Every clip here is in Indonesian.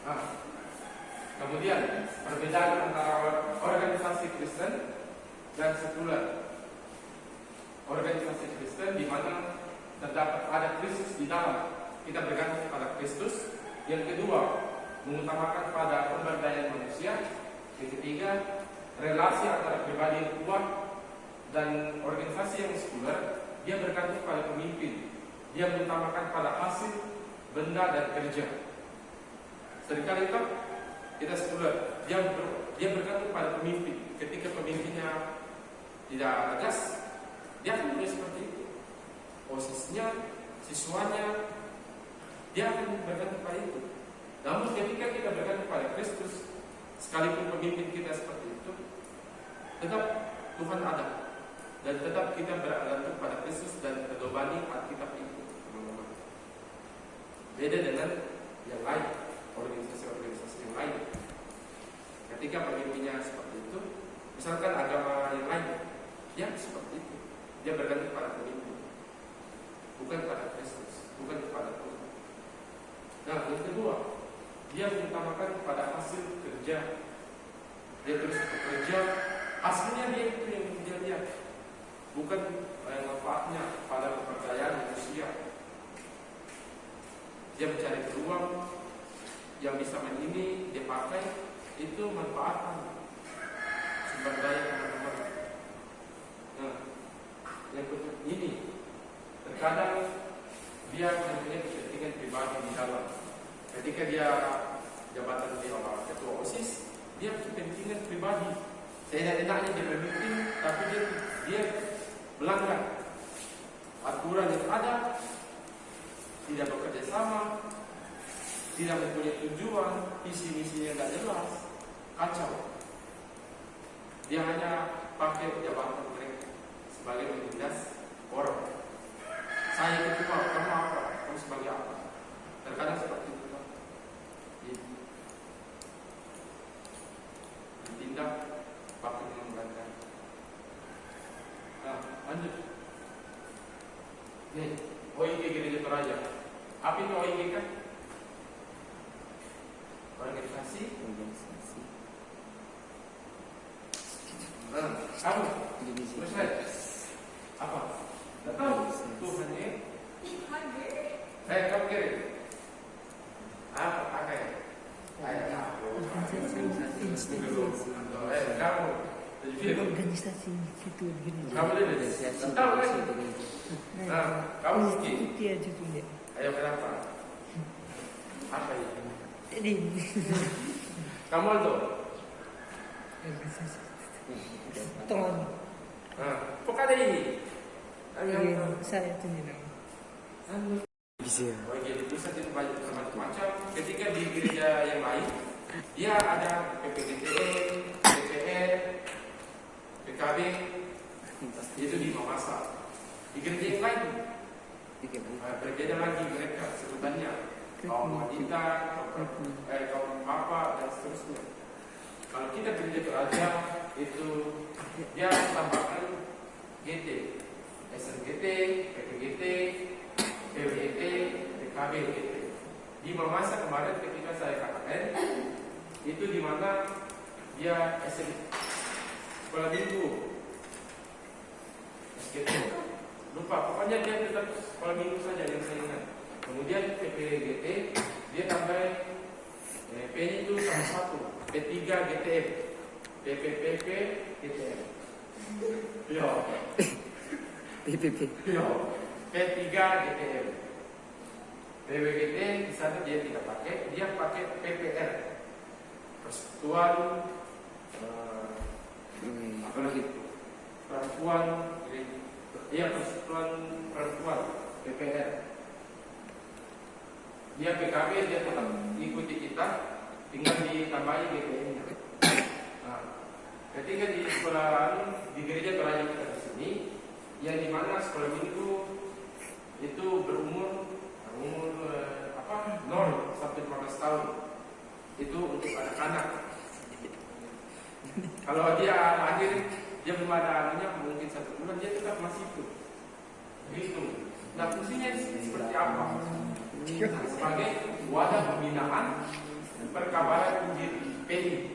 Nah, kemudian perbedaan antara organisasi Kristen dan sekuler. Organisasi Kristen di mana terdapat ada Kristus di dalam, kita bergantung pada Kristus. Yang kedua, mengutamakan pada pemberdayaan manusia. Yang ketiga, relasi antara pribadi yang kuat. Dan organisasi yang sekuler, dia bergantung pada pemimpin. Dia mengutamakan pada hasil, benda dan kerja. Seringkali kita sekuler, dia bergantung pada pemimpin. Ketika pemimpinnya tidak tegas, dia akan mulai seperti itu. Posisinya, siswanya, dia akan bergantung pada itu. Namun ketika kita bergantung pada Kristus, sekalipun pemimpin kita seperti itu, tetap Tuhan ada. Dan tetap kita bergantung pada Kristus dan pedomani Alkitab itu, teman-teman. Beda dengan yang lain, organisasi-organisasi yang lain. Ketika pemimpinnya seperti itu, misalkan agama yang lain, dia seperti itu. Dia bergantung pada pemimpin, bukan pada Kristus, bukan kepada Tuhan. Nah, yang kedua, dia mengutamakan pada hasil kerja. Dia terus bekerja, hasilnya dia itu yang dia lihat, bukan manfaatnya pada pemberdayaan manusia. Dia mencari peluang yang bisa ini dia pakai, itu manfaatkan sumber daya teman-teman. Nah, yang ini terkadang dia mempunyai kepentingan pribadi di dalam. Ketika dia jabatan di ketua OSIS, dia kepentingan pribadi. Seenak-enaknya dia memimpin, tapi dia melanggar aturan yang ada, tidak bekerja sama, tidak mempunyai tujuan, visi misinya tidak jelas, kacau. Dia hanya pakai jabatan mereka sebagai menindas orang. Saya ketua, kamu apa? Kamu sebagai apa? Terkadang seperti itu. Ditindak pakai mengangkat. Nah, lanjut. Nih, OIG Gereja Toraja. Apa itu OIG kan? Organisasi. Nah, kamu terus apa? Tidak tahu. Tuhan ini. Kamu kiri. Apa pakai? Organisasi itu kamu lihat tahu kan? Nah, kamu itu aja punya. Ayo kenapa? Apa itu? Ini Kamu Aldo? organisasi Tron. Nah, pokoknya ini. Saya itu nih. Bisa. Di pusat itu banyak macam-macam. Ketika di gereja yang lain, dia ada PPGTE, DPR, PKB, itu di masa. Di gereja yang lain, berbeda lagi mereka sebutannya. Kaum wanita, kaum bapak dan seterusnya. Kalau kita gereja Toraja itu dia tambahkan GT, SNGT, PPGT, PWT, PKB, GT. Di masa kemarin ketika saya katakan itu di mana dia sekolah minggu, SGT. Lupa, pokoknya dia tetap sekolah minggu saja yang saya ingat. Kemudian PPGT dia tambah P itu sama satu, P3 GTM, PPPP GTM. Yo. PPP. Yo. P3 GTM. PWGT di sana dia tidak pakai, dia pakai PPR. Persekutuan apa lagi? Perempuan, iya persekutuan perempuan, PPR. Dia PKB dia tetap ikuti kita, tinggal ditambahi GTM-nya. Nah, ketika di sekolah di gereja Toraja kita di sini, yang dimana sekolah minggu itu berumur 0 sampai 15 tahun. Itu untuk anak-anak. Kalau dia lahir, dia belum ada anunya, mungkin 1 bulan, dia tetap masih itu. Begitu. Nah, fungsinya seperti apa? Sebagai wadah pembinaan perkabaran Injil PI.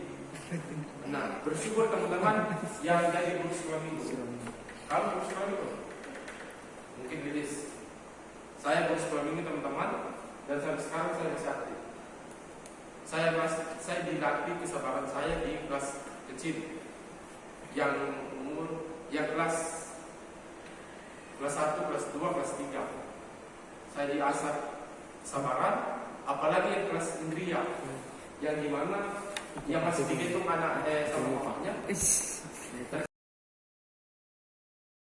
Nah, bersyukur teman-teman yang jadi guru sekolah minggu. Kamu guru sekolah minggu? Mungkin Lilis. Saya guru sekolah minggu teman-teman, dan sampai sekarang saya masih aktif. Saya dilatih kesabaran saya di kelas kecil, yang kelas 1, kelas 2, kelas 3. Saya diasah kesabaran, apalagi yang kelas Indria, yang dimana yang masih digendong anak sama mamanya. Dan